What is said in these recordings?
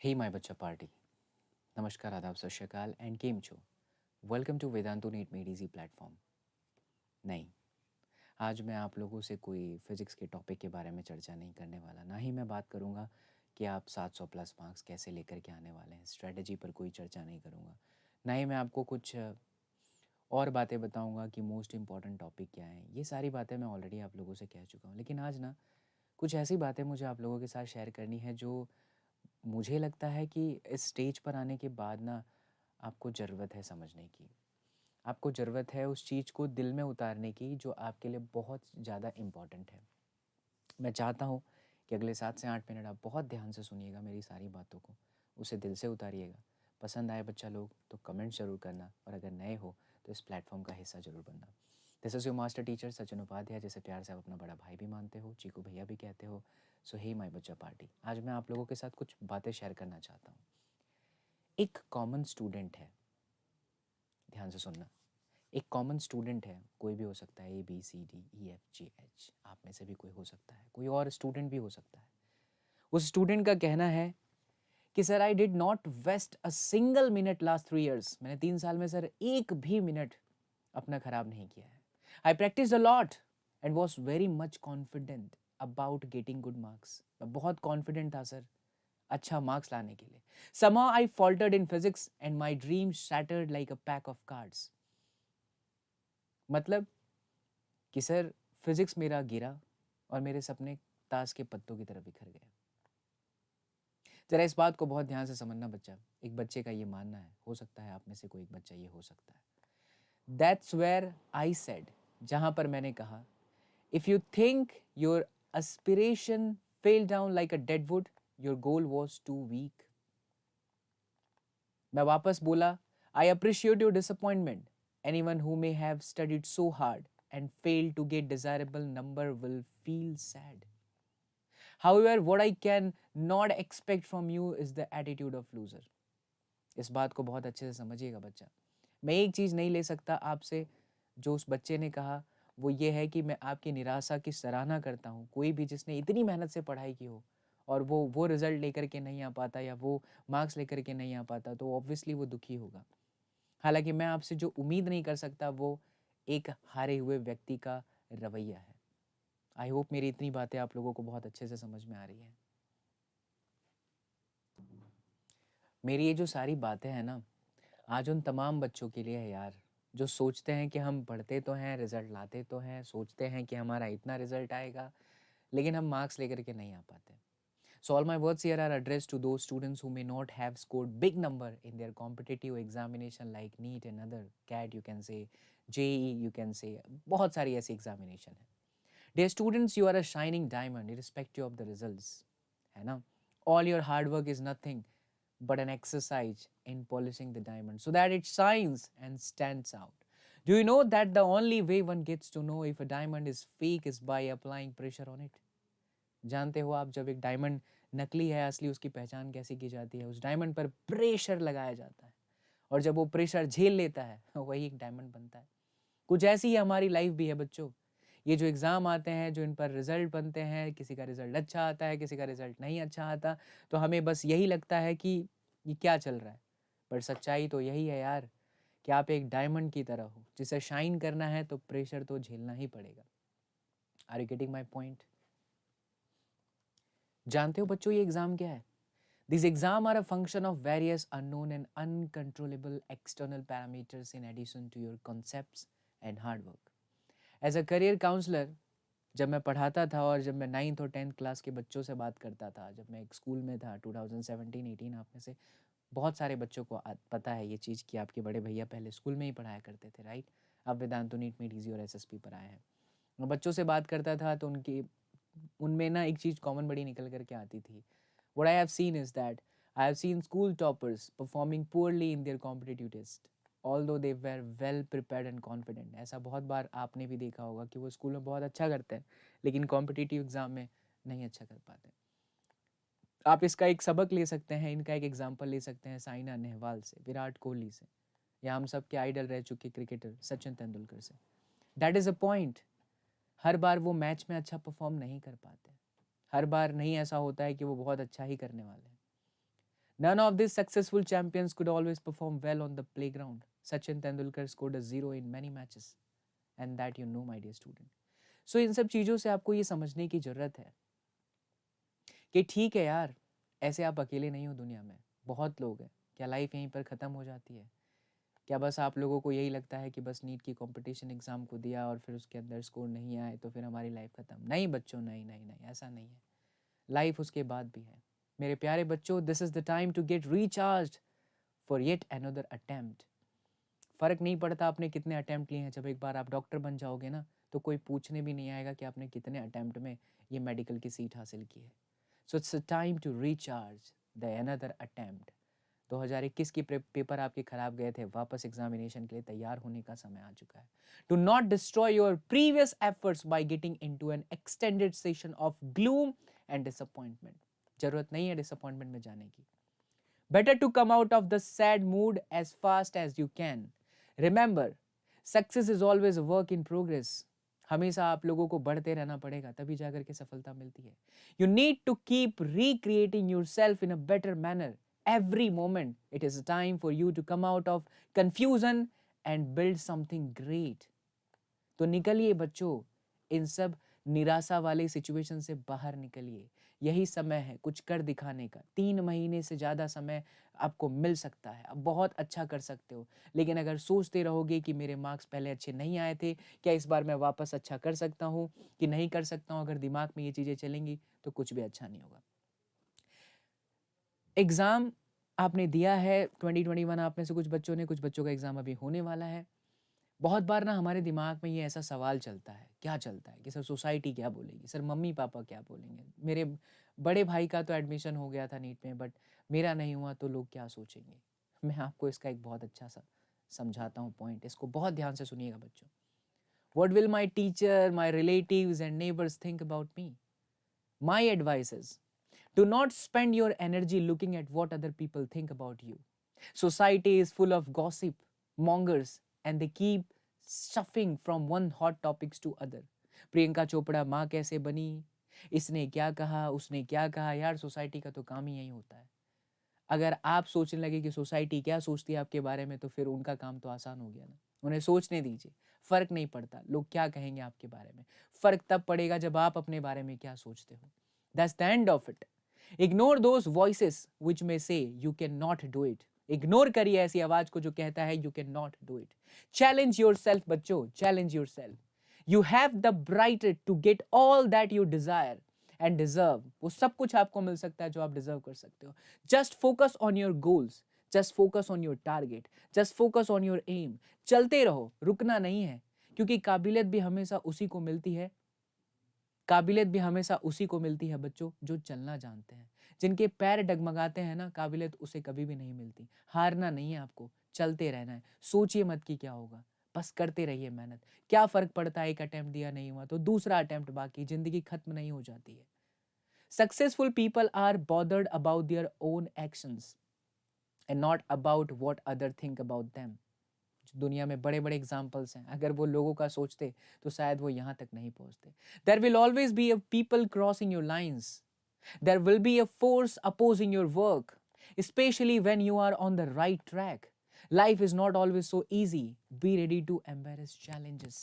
Hey my बच्चा party. नमस्कार, आदाब, सत श्री अकाल एंड केम छो। Welcome to Vedantu NEET made easy platform. नहीं, आज मैं आप लोगों से कोई फिजिक्स के टॉपिक के बारे में चर्चा नहीं करने वाला। ना ही मैं बात करूँगा कि आप 700 प्लस मार्क्स कैसे लेकर के आने वाले हैं। स्ट्रेटजी पर कोई चर्चा नहीं करूँगा। ना ही मैं आपको कुछ और बातें बताऊँगा कि मोस्ट इम्पॉर्टेंट टॉपिक क्या है। ये सारी बातें मैं ऑलरेडी आप लोगों से कह चुका हूँ। लेकिन आज ना कुछ ऐसी बातें मुझे आप लोगों के साथ शेयर करनी है जो मुझे लगता है कि इस स्टेज पर आने के बाद ना आपको ज़रूरत है समझने की। आपको ज़रूरत है उस चीज़ को दिल में उतारने की जो आपके लिए बहुत ज़्यादा इम्पॉर्टेंट है। मैं चाहता हूँ कि अगले 7 से 8 मिनट आप बहुत ध्यान से सुनिएगा मेरी सारी बातों को, उसे दिल से उतारिएगा। पसंद आए बच्चा लोग तो कमेंट ज़रूर करना, और अगर नए हो तो इस प्लेटफॉर्म का हिस्सा ज़रूर बनना। This is your master teacher Sachin Upadhyay, जैसे प्यार से आप अपना बड़ा भाई भी मानते हो, चीकू भैया भी कहते हो। सो हे माय बच्चा पार्टी, आज मैं आप लोगों के साथ कुछ बातें शेयर करना चाहता हूँ। एक कॉमन स्टूडेंट है, ध्यान से सुनना। एक कॉमन स्टूडेंट है, कोई भी हो सकता है, ABCDEFGH, आप में से भी कोई हो सकता है, कोई और स्टूडेंट भी हो सकता है। उस स्टूडेंट का कहना है कि sir I did not waste a single minute last 3 years। मैंने 3 साल में सर एक भी मिनट अपना खराब नहीं किया है। I practice a lot and was very much confident about getting good marks. मैं बहुत कॉन्फिडेंट था सर अच्छा मार्क्स लाने के लिए। Somehow I faltered in physics and my dream shattered like a pack of cards। मतलब कि सर फिजिक्स मेरा गिरा और मेरे सपने ताश के पत्तों की तरह बिखर गए। जरा इस बात को बहुत ध्यान से समझना बच्चा। एक बच्चे का ये मानना है, हो सकता है आप में से कोई एक बच्चा ये हो सकता है। दैट्स वेयर आई सेड, जहां पर मैंने कहा, if you think your aspiration fell down like a dead wood, your goal was too weak. मैं वापस बोला, I appreciate your disappointment. Anyone who may have studied so hard and fail to get desirable number will feel sad. However, what I can not expect from you is the attitude of loser। इस बात को बहुत अच्छे से समझिएगा बच्चा। मैं एक चीज़ नहीं ले सकता आपसे, जो उस बच्चे ने कहा वो ये है कि मैं आपकी निराशा की सराहना करता हूँ। कोई भी जिसने इतनी मेहनत से पढ़ाई की हो और वो रिजल्ट लेकर के नहीं आ पाता या वो मार्क्स लेकर के नहीं आ पाता, तो ऑब्वियसली वो दुखी होगा। हालांकि मैं आपसे जो उम्मीद नहीं कर सकता वो एक हारे हुए व्यक्ति का रवैया है। आई होप मेरी इतनी बातें आप लोगों को बहुत अच्छे से समझ में आ रही हैं। मेरी ये जो सारी बातें हैं ना, आज उन तमाम बच्चों के लिए है यार, जो सोचते हैं कि हम पढ़ते तो हैं, रिजल्ट लाते तो हैं, सोचते हैं कि हमारा इतना रिजल्ट आएगा, लेकिन हम मार्क्स लेकर के नहीं आ पाते। So all my words here are addressed to those students who may not have scored big number in their competitive examination like NEET and other CAT you can say, JEE you can say, बहुत सारी ऐसी examination है। Dear students, you are a shining diamond irrespective of the results, है ना? All your hard work is nothing but an exercise in polishing the diamond so that it shines and stands out. Do you know that the only way one gets to know if a diamond is fake is by applying pressure on it? जानते हो आप, जब एक diamond नकली है असली उसकी पहचान कैसे की जाती है? उस डायमंड पर प्रेशर लगाया जाता है, और जब वो प्रेशर झेल लेता है वही एक डायमंड बनता है। कुछ ऐसी ही हमारी लाइफ भी है बच्चों। ये जो एग्ज़ाम आते हैं, जो इन पर रिजल्ट बनते हैं, किसी का रिजल्ट अच्छा आता है, किसी का रिजल्ट नहीं अच्छा आता, तो हमें बस यही लगता है कि ये क्या चल रहा है। पर सच्चाई तो यही है यार कि आप एक डायमंड की तरह हो, जिसे शाइन करना है तो प्रेशर तो झेलना ही पड़ेगा। Are you getting my point? जानते हो बच्चों ये एग्ज़ाम क्या है? These exams are a function of various unknown and uncontrollable external parameters in addition to your concepts and hard work। As a career counselor, जब मैं पढ़ाता था और जब मैं 9th और 10th क्लास के बच्चों से बात करता था, जब मैं एक स्कूल में था 2017-18, आप में से बहुत सारे बच्चों को पता है ये चीज़ कि आपके बड़े भैया पहले स्कूल में ही पढ़ाया करते थे, राइट? अब वेदांतु नीट मेड इजी और एसएसपी पर आए हैं। मैं बच्चों से बात करता था तो उनमें ना एक चीज़ कॉमन बड़ी निकल करके आती थी। What I have seen is that I have seen school toppers performing poorly in their competitive test, although they were well prepared and confident। ऐसा बहुत बार आपने भी देखा होगा कि वो स्कूल में बहुत अच्छा करते हैं लेकिन कॉम्पिटिटिव एग्जाम में नहीं अच्छा कर पाते। आप इसका एक सबक ले सकते हैं, इनका एक एग्जाम्पल ले सकते हैं साइना नेहवाल से, विराट कोहली से, या हम सब के आइडल रह चुके क्रिकेटर सचिन तेंदुलकर से। That is a point. हर बार वो मैच में अच्छा परफॉर्म नहीं कर पाते, हर बार नहीं ऐसा होता है कि वो बहुत अच्छा ही करने वाले हैं। None of these successful champions could always perform well on the playground. Sachin Tendulkar scored a zero in many matches, and that you know, my dear student. So इन सब चीज़ों से आपको ये समझने की ज़रूरत है कि ठीक है यार, ऐसे आप अकेले नहीं हो दुनिया में, बहुत लोग हैं। क्या लाइफ यहीं पर ख़त्म हो जाती है? क्या बस आप लोगों को यही लगता है कि बस नीट की कंपटीशन एग्ज़ाम को दिया और फिर उसके अंदर स्कोर नहीं आए तो फिर हमारी लाइफ ख़त्म? नहीं बच्चों, नहीं नहीं नहीं, ऐसा नहीं है। लाइफ उसके बाद भी है। मेरे प्यारे बच्चों, this is the time to get recharged for yet another attempt. फ़र्क नहीं पड़ता आपने कितने अटेम्प्ट लिए हैं, जब एक बार आप डॉक्टर बन जाओगे ना, तो कोई पूछने भी नहीं आएगा कि आपने कितने अटेम्प्ट में ये मेडिकल की सीट हासिल की है। So it's a time to recharge the another attempt. 2021 की पेपर आपके खराब गए थे, वापस एग्जामिनेशन के लिए तैयार होने का समय आ चुका है। Do not destroy your previous efforts by getting into an extended session of gloom and disappointment. जरूरत नहीं है डिसअपॉइंटमेंट में जाने की। Better to come out of the sad mood as fast as you can. Remember, success is always a work in progress. हमेशा आप लोगों को बढ़ते रहना पड़ेगा, तभी जाकर के सफलता मिलती है। You need to keep recreating yourself in a better manner every moment. It is a time for you to come out of confusion and build something great. तो निकलिए बच्चों, इन सब निराशा वाले सिचुएशन से बाहर निकलिए। यही समय है कुछ कर दिखाने का। 3 महीने से ज़्यादा समय आपको मिल सकता है, आप बहुत अच्छा कर सकते हो। लेकिन अगर सोचते रहोगे कि मेरे मार्क्स पहले अच्छे नहीं आए थे, क्या इस बार मैं वापस अच्छा कर सकता हूँ कि नहीं कर सकता हूँ, अगर दिमाग में ये चीज़ें चलेंगी तो कुछ भी अच्छा नहीं होगा। एग्ज़ाम आपने दिया है 2021, आप में से कुछ बच्चों ने, कुछ बच्चों का एग्ज़ाम अभी होने वाला है। बहुत बार ना हमारे दिमाग में ये ऐसा सवाल चलता है, क्या चलता है कि सर सोसाइटी क्या बोलेगी, सर मम्मी पापा क्या बोलेंगे, मेरे बड़े भाई का तो एडमिशन हो गया था नीट में बट मेरा नहीं हुआ तो लोग क्या सोचेंगे। मैं आपको इसका एक बहुत अच्छा सा समझाता हूँ पॉइंट, इसको बहुत ध्यान से सुनिएगा बच्चों। What will my teacher, my relatives and neighbors think about me? My advice is, do not spend your energy looking at what other people think about you. Society is full of gossip, mongers, and they keep stuffing from one hot topics to other. Priyanka Chopra माँ कैसे बनी, इसने क्या कहा, उसने क्या कहा। यार सोसाइटी का तो काम ही यही होता है। अगर आप सोचने लगे कि सोसाइटी क्या सोचती है आपके बारे में, तो फिर उनका काम तो आसान हो गया ना। उन्हें सोचने दीजिए, फर्क नहीं पड़ता लोग क्या कहेंगे आपके बारे में। फर्क तब पड़ेगा जब आप अपने बारे में क्या सोचते हो। That's the end of it. Ignore those voices which may say you can not do it. Ignore करिए ऐसी आवाज को जो कहता है you can not do it. Challenge yourself बच्चों, challenge yourself. You have the right to get all that you desire and deserve. वो सब कुछ आपको मिल सकता है जो आप डिजर्व कर सकते हो। Just focus on your goals, just focus on your target, just focus on your aim. चलते रहो, रुकना नहीं है, क्योंकि काबिलियत भी हमेशा उसी को मिलती है, काबिलियत भी हमेशा उसी को मिलती है बच्चों जो चलना जानते हैं। जिनके पैर डगमगाते हैं ना, काबिलियत उसे कभी भी नहीं मिलती। हारना नहीं है आपको, चलते रहना है। सोचिए मत कि क्या होगा, बस करते रहिए मेहनत। क्या फर्क पड़ता है, एक अटेम्प्ट दिया नहीं हुआ तो दूसरा अटेम्प्ट बाकी, जिंदगी खत्म नहीं हो जाती है। Successful people are bothered about their own actions and not about what other think about them. दुनिया में बड़े बड़े एग्जाम्पल्स हैं, अगर वो लोगों का सोचते तो शायद वो यहाँ तक नहीं पहुँचते। There will always be a people crossing your lines, there will be a force opposing your work, especially when you are on the right track. Life is not always so easy. Be ready to embrace challenges.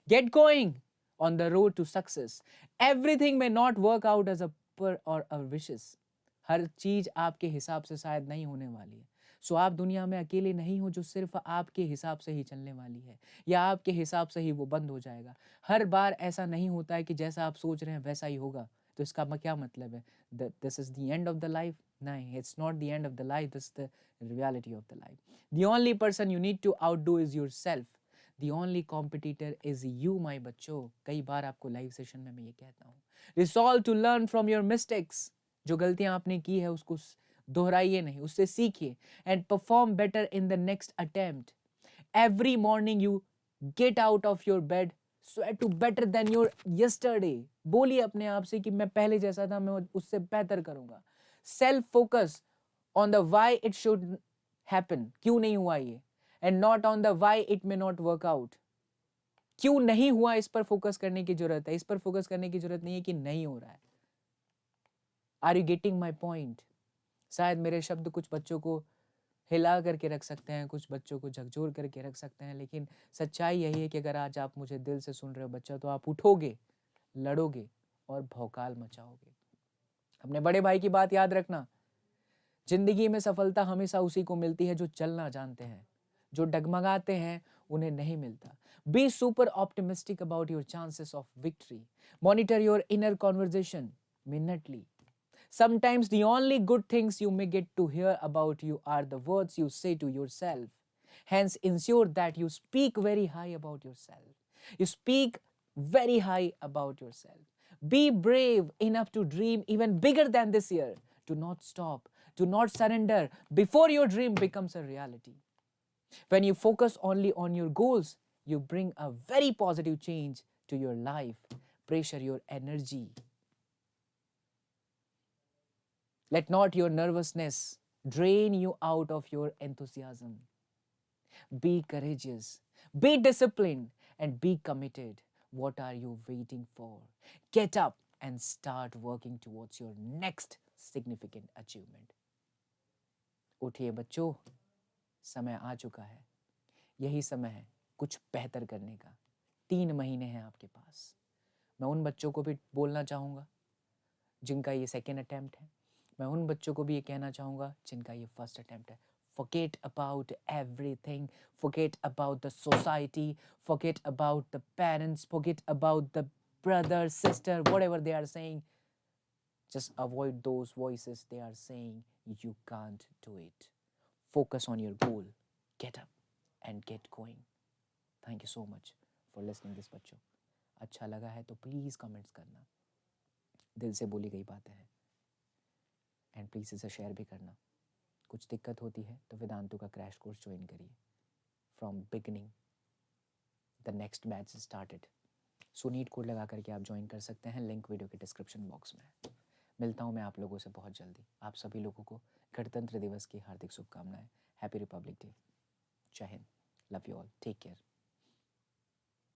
Get going on the road to success. Everything may not work out as a per or a wishes. हर चीज आपके हिसाब से शायद नहीं होने वाली है। सो आप दुनिया में अकेले नहीं हो जो सिर्फ आपके हिसाब से ही चलने वाली है, या आपके हिसाब से ही वो बंद हो जाएगा। हर बार ऐसा नहीं होता है कि जैसा आप सोच रहे हैं वैसा ही होगा। तो इसका क्या मतलब है, this is the end of the life? नहीं, it's not the end of the life, this the reality of the life. The only person you need to outdo is yourself. The only competitor is you my बच्चों। कई बार आपको live session में मैं ये कहता हूँ। Resolve to learn from your mistakes. जो गलतियां आपने की है उसको दोहराइए नहीं, उससे सीखिए and perform better in the next attempt. Every morning you get out of your bed, swear to better than your yesterday। बोलिए अपने आप से कि मैं पहले जैसा था मैं उससे बेहतर करूंगा। Self focus on the why it should happen, क्यों नहीं हुआ ये, and not on the why it may not work out. क्यों नहीं हुआ इस पर फोकस करने की जरूरत है, इस पर फोकस करने की जरूरत नहीं है कि नहीं हो रहा है। Are you getting my point? शायद मेरे शब्द कुछ बच्चों को हिला करके रख सकते हैं, कुछ बच्चों को झकझोर करके रख सकते हैं, लेकिन सच्चाई यही है कि अगर आज आप मुझे दिल से सुन रहे हो बच्चा, तो आप उठोगे, लड़ोगे और भौकाल मचाओगे। अपने बड़े भाई की बात याद रखना, जिंदगी में सफलता हमेशा उसी को मिलती है जो चलना जानते हैं, जो डगमगाते हैं उन्हें नहीं मिलता। Be super optimistic about your chances of victory. Monitor your inner conversation minutely. Sometimes the only good things you may get to hear about you are the words you say to yourself. Hence, ensure that you speak very high about yourself. You speak very high about yourself. Be brave enough to dream even bigger than this year. Do not stop. Do not surrender before your dream becomes a reality. When you focus only on your goals, you bring a very positive change to your life. Pressure your energy. Let not your nervousness drain you out of your enthusiasm. Be courageous, be disciplined, and be committed. What are you waiting for? Get up and start working towards your next significant achievement. उठिए बच्चों, समय आ चुका है। यही समय है कुछ बेहतर करने का। 3 महीने हैं आपके पास। मैं उन बच्चों को भी बोलना चाहूँगा जिनका ये सेकेंड अटेम्प्ट है। मैं उन बच्चों को भी ये कहना चाहूँगा जिनका ये फर्स्ट अटेम्प्ट है। Forget about everything. Forget about the society. Forget about the parents. Forget about the brother, sister, whatever they are saying. Just avoid those voices they are saying you can't do it. Focus on your goal. Get up and get going. Thank you so much for listening this बच्चों। अच्छा लगा है तो please comments करना, दिल से बोली गई बातें हैं। एंड प्लीज़ इसे शेयर भी करना। कुछ दिक्कत होती है तो वेदांतु का क्रैश कोर्स ज्वाइन करिए। From beginning the next batch started. सुनीट कोड लगा करके आप ज्वाइन कर सकते हैं, लिंक वीडियो के डिस्क्रिप्शन बॉक्स में। मिलता हूँ मैं आप लोगों से बहुत जल्दी। आप सभी लोगों को गणतंत्र दिवस की हार्दिक शुभकामनाएं। Happy republic day. जय हिंद। Love you all. Take care.